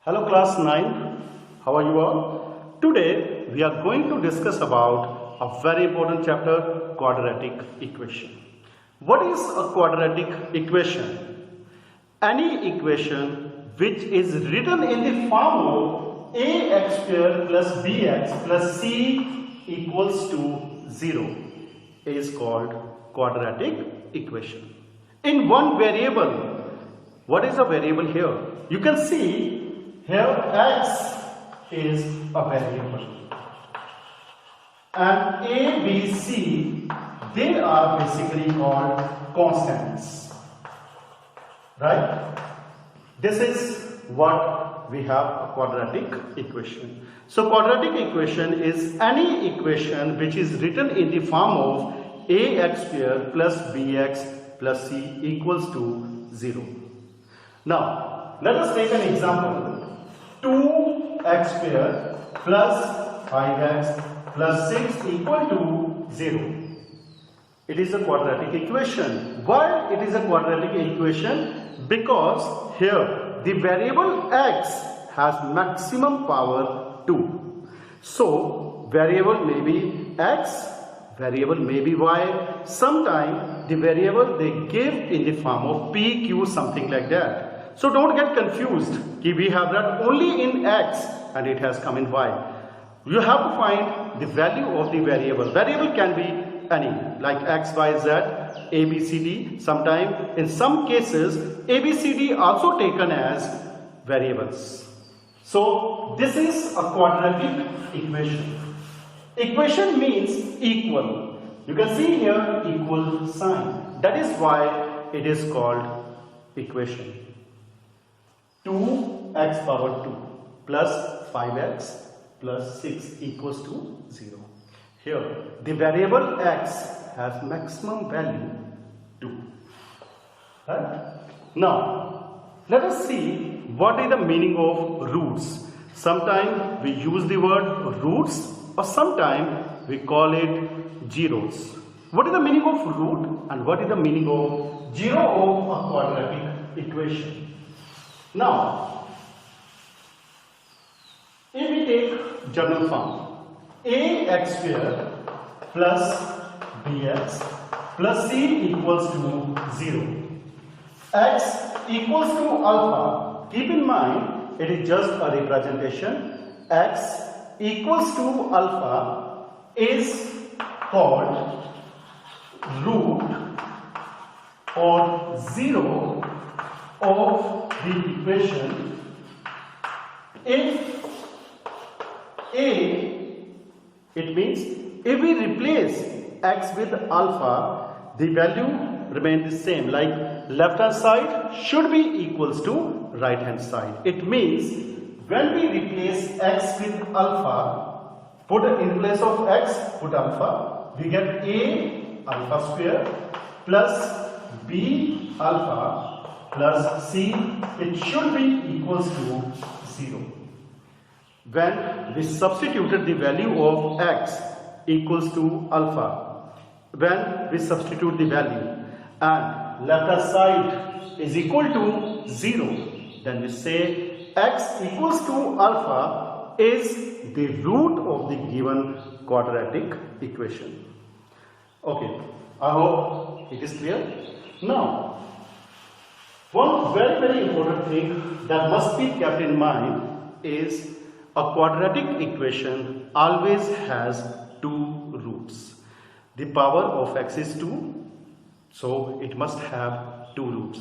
Hello class 9, how are you all? Today we are going to discuss about a very important chapter, quadratic equation. What is a quadratic equation? Any equation which is written in the form of ax square plus bx plus c equals to 0 is called quadratic equation. In one variable, what is a variable here? You can see here x is a variable and a, b, c, they are basically called constants, right? This is what we have, a quadratic equation. So quadratic equation is any equation which is written in the form of ax square plus bx plus c equals to 0. Now let us take an example. 2x square plus 5x plus 6 equal to 0. It is a quadratic equation. Why it is a quadratic equation? Because here the variable x has maximum power 2. So variable may be x, variable may be y. Sometimes the variable they give in the form of p, q, something like that. So don't get confused. We have that only in x and it has come in y. You have to find the value of the variable. Variable can be any, like x, y, z, a, b, c, d. Sometimes in some cases a, b, c, d also taken as variables. So this is a quadratic equation. Equation means equal. You can see here equal sign. That is why it is called equation. 2x power 2 plus 5x plus 6 equals to 0. Here the variable x has maximum value 2. Right? Now let us see what is the meaning of roots. Sometimes we use the word roots or sometimes we call it zeros. What is the meaning of root and what is the meaning of zero of a quadratic equation? Now, if we take general form, ax square plus bx plus c equals to 0. X equals to alpha. Keep in mind, it is just a representation. X equals to alpha is called root or 0 of the equation if a, it means if we replace x with alpha, the value remains the same, like left hand side should be equals to right hand side. It means when we replace x with alpha, put in place of x, put alpha, we get a alpha square plus b alpha plus c, it should be equals to 0. When we substituted the value of x equals to alpha, when we substitute the value and left hand side is equal to 0, then we say x equals to alpha is the root of the given quadratic equation. Okay, I hope it is clear. Now, one very important thing that must be kept in mind is a quadratic equation always has two roots. The power of x is 2, so it must have two roots.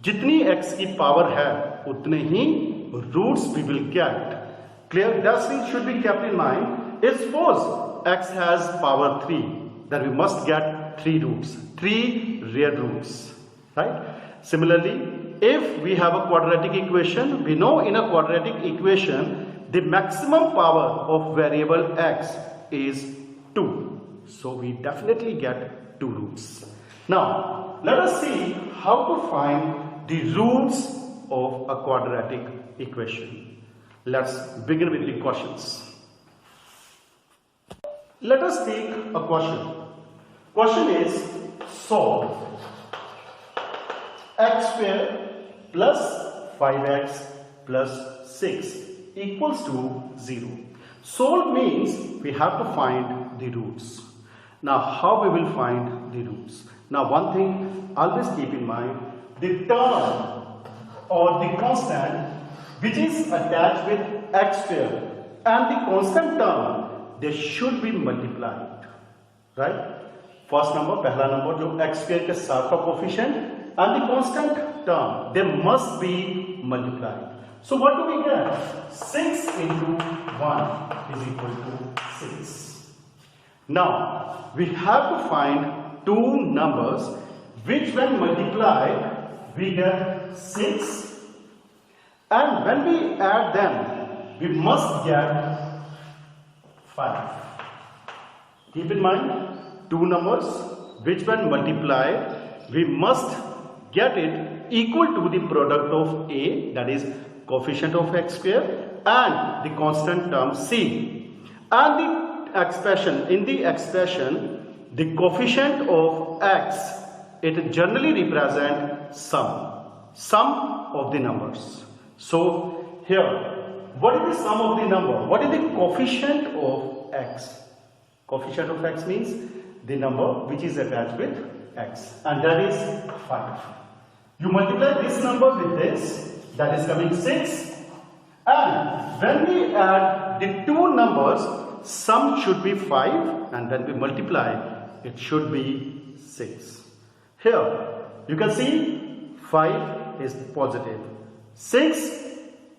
Jitni x की power है, उतने ही roots we will get. Clear? That thing should be kept in mind. If suppose x has power 3, then we must get 3 roots, 3 real roots, right? Similarly, if we have a quadratic equation, we know in a quadratic equation the maximum power of variable x is 2. So we definitely get 2 roots. Now, let us see how to find the roots of a quadratic equation. Let's begin with the questions. Let us take a question. Question is, solve x square plus 5x plus 6 equals to 0. Solve means we have to find the roots. Now how we will find the roots? Now one thing always keep in mind, the term or the constant which is attached with x square and the constant term, they should be multiplied, right? First number, पहला number जो x square के साथ का coefficient and the constant term, they must be multiplied. So what do we get? 6 into 1 is equal to 6. Now we have to find two numbers which when multiplied we get 6, and when we add them we must get 5. Keep in mind, two numbers which when multiplied we must get it equal to the product of a, that is coefficient of x square, and the constant term c, and the expression, in the expression the coefficient of x, it generally represent sum of the numbers. So here, what is the sum of the number? What is the coefficient of x? Coefficient of x means the number which is attached with x, and that is 5. You multiply this number with this, that is coming 6, and when we add the two numbers, sum should be 5, and when we multiply it should be 6. Here you can see 5 is positive, 6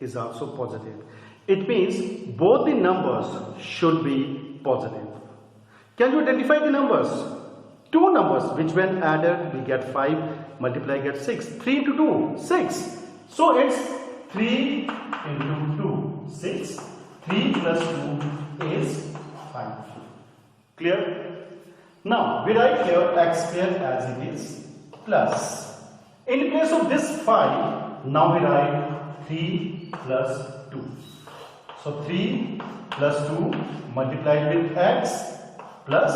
is also positive. It means both the numbers should be positive. Can you identify the numbers? Two numbers which when added we get 5, multiply get 6. 3 into 2, 6. So it's 3 into 2, 6. 3 plus 2 is 5. Clear? Now we write here x square as it is plus. In place of this 5, now we write 3 plus 2. So 3 plus 2 multiplied with x plus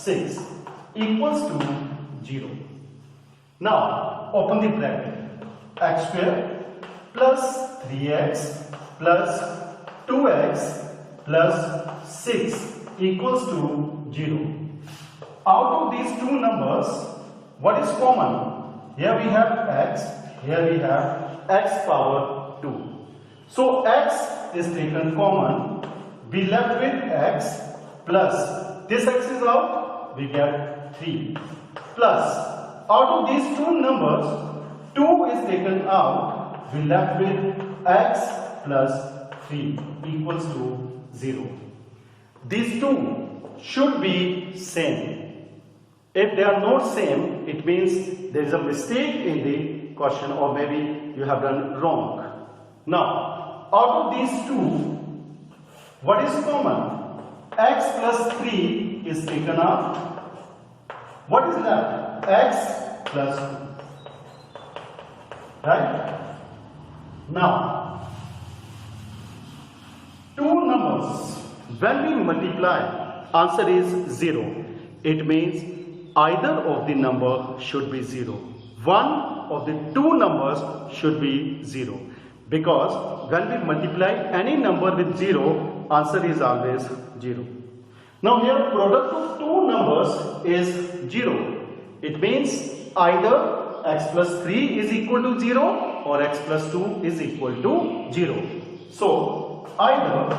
6 equals to 0. Now open the bracket. X square plus 3x plus 2x plus 6 equals to 0. Out of these two numbers, what is common? Here we have x, here we have x power 2. So x is taken common, we left with x plus this x is out, we get 3 plus out of these two numbers 2 is taken out, we left with x plus 3 equals to 0. These two should be same. If they are not same, it means there is a mistake in the question, or maybe you have done wrong. Now out of these two, what is common? X plus 3 is taken out. What is left? X plus 2. Right? Now, two numbers, when we multiply, answer is 0. It means either of the number should be 0. One of the two numbers should be 0. Because when we multiply any number with 0, answer is always 0. Now here product of two numbers is 0. It means either x plus 3 is equal to 0 or x plus 2 is equal to 0. So either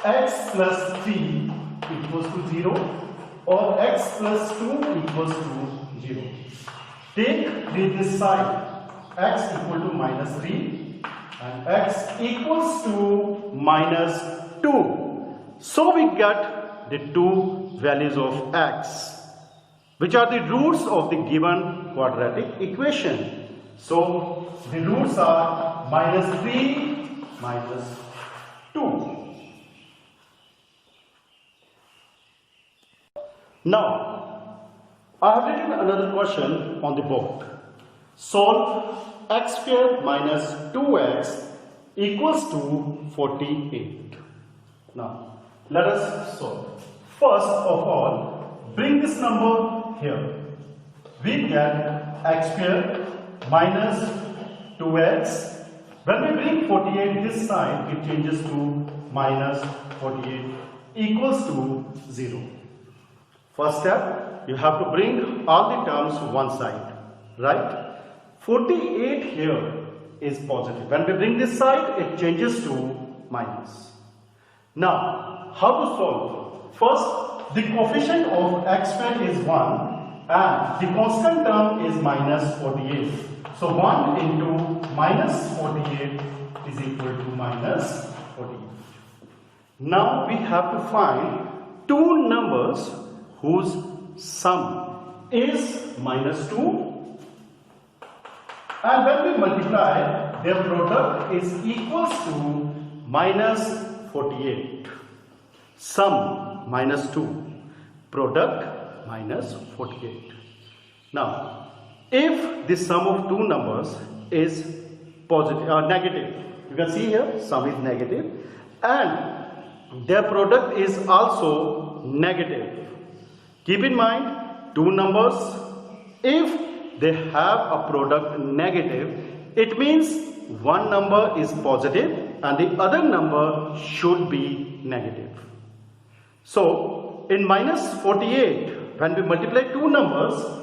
x plus 3 equals to 0 or x plus 2 equals to 0. Take this side, x equal to minus 3 and x equals to minus 2. So we get the two values of x, which are the roots of the given quadratic equation. So the roots are minus 3, minus 2. Now, I have written another question on the board. Solve x square minus 2x equals to 48. Now, let us solve. First of all, bring this number here. We get x square minus 2x. When we bring 48 this side, it changes to minus 48 equals to 0. First step, you have to bring all the terms to one side, right? 48 here is positive. When we bring this side, it changes to minus. Now, how to solve? First, the coefficient of x squared is 1 and the constant term is minus 48. So 1 into minus 48 is equal to minus 48. Now we have to find two numbers whose sum is minus 2, and when we multiply, their product is equals to minus 48. Sum minus 2, product minus 48. Now, if the sum of two numbers is positive or negative, you can see here sum is negative and their product is also negative. Keep in mind, two numbers, if they have a product negative, it means one number is positive and the other number should be negative. So, in minus 48, when we multiply two numbers,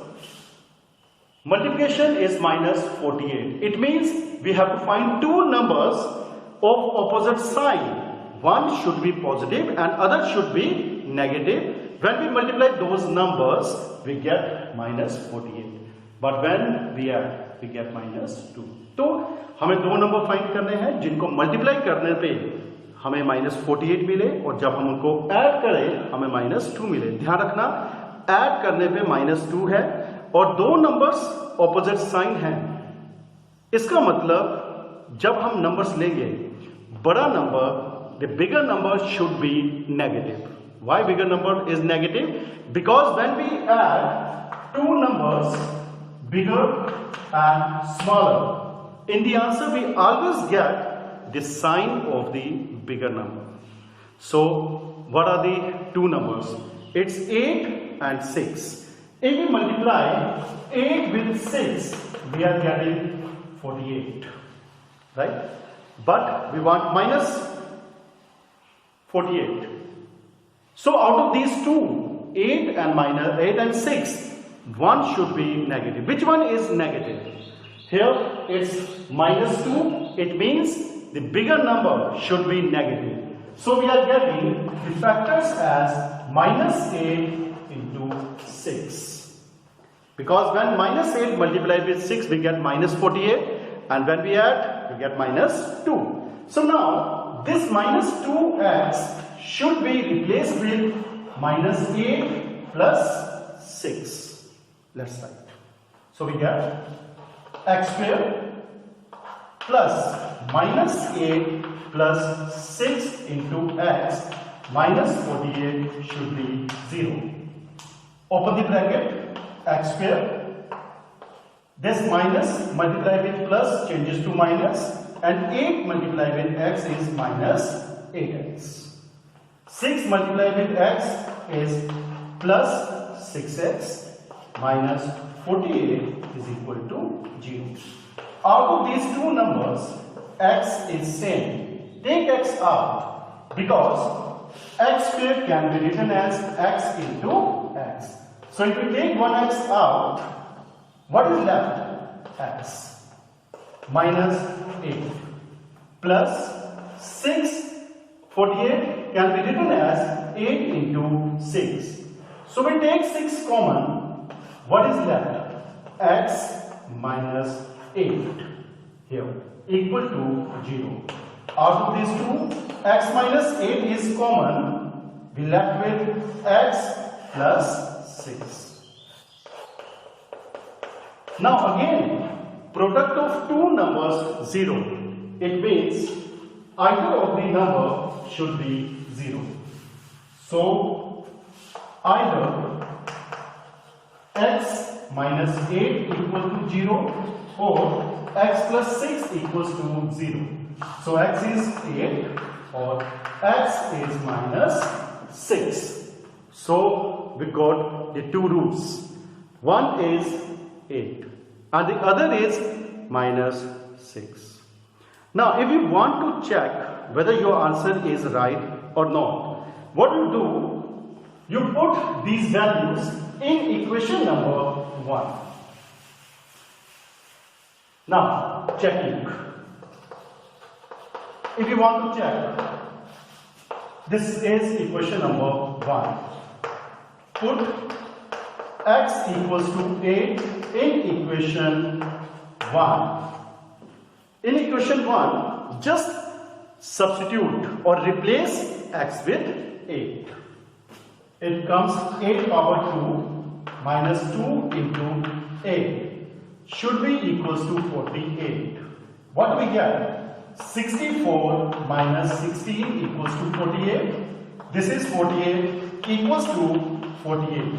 multiplication is minus 48. It means we have to find two numbers of opposite sign. One should be positive and other should be negative. When we multiply those numbers, we get minus 48. But when we add, we get minus 2. तो हमें दो number find करने हैं जिनको multiply करने पे हमें minus 48 मिले और जब हम उनको ऐड करें हमें माइनस 2 मिले. ध्यान रखना, ऐड करने पे माइनस 2 है और दो नंबर्स ऑपोजिट साइन हैं. इसका मतलब जब हम नंबर्स लेंगे, बड़ा number, the bigger number should be negative. Why bigger number is negative? Because when we add two numbers, bigger and smaller, in the answer we always get the sign of the bigger number. So what are the two numbers? It's 8 and 6. If we multiply 8 with 6, we are getting 48, right? But we want minus 48. So out of these two, 8 and 6, one should be negative. Which one is negative? Here it's minus 2. It means the bigger number should be negative. So we are getting the factors as minus 8 into 6. Because when minus 8 multiplied with 6, we get minus 48. And when we add, we get minus 2. So now, this minus 2x should be replaced with minus 8 plus 6. Let's write. So we get x squared plus minus 8 plus 6 into x minus 48 should be 0. Open the bracket, x squared. This minus multiplied with plus changes to minus, and 8 multiplied with x is minus 8x. 6 multiplied with x is plus 6x minus 48 is equal to 0. Out of these two numbers, x is same. Take x out because x squared can be written as x into x. So if we take 1x out, what is left? X minus 8 plus 6. 48 can be written as 8 into 6. So we take 6 common. What is left? X minus 8 here equal to 0. Out of these two, x minus 8 is common. We left with x plus 6. Now again, product of two numbers 0. It means either of the number should be 0. So either x minus 8 equal to 0 or x plus 6 equals to 0. So x is 8 or x is minus 6. So we got the two roots. One is 8 and the other is minus 6. Now if you want to check whether your answer is right or not, what you do, you put these values in equation number 1. Now checking. If you want to check, this is equation number 1. Put x equals to 8 in equation 1. In equation 1, just substitute or replace x with 8. It comes 8 power 2 minus 2 into 8 should be equals to 48. What do we get? 64 minus 16 equals to 48. This is 48 equals to 48.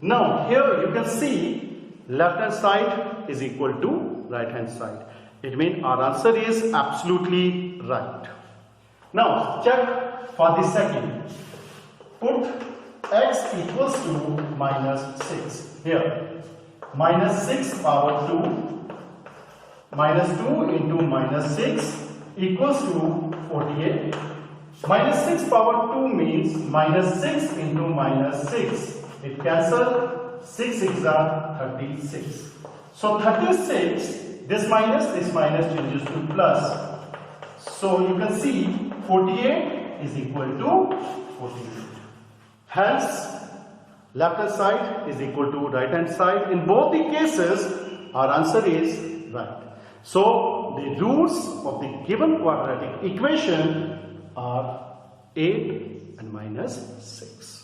Now here you can see left hand side is equal to right hand side. It means our answer is absolutely right. Now check for the second. Put x equals to minus 6. Here minus 6 power 2 minus 2 into minus 6 equals to 48. Minus 6 power 2 means minus 6 into minus 6. It cancels. 6 6 are 36. So 36, this minus changes to plus. So you can see 48 is equal to 48. Hence, left hand side is equal to right hand side. In both the cases, our answer is right. So the roots of the given quadratic equation are 8 and minus 6.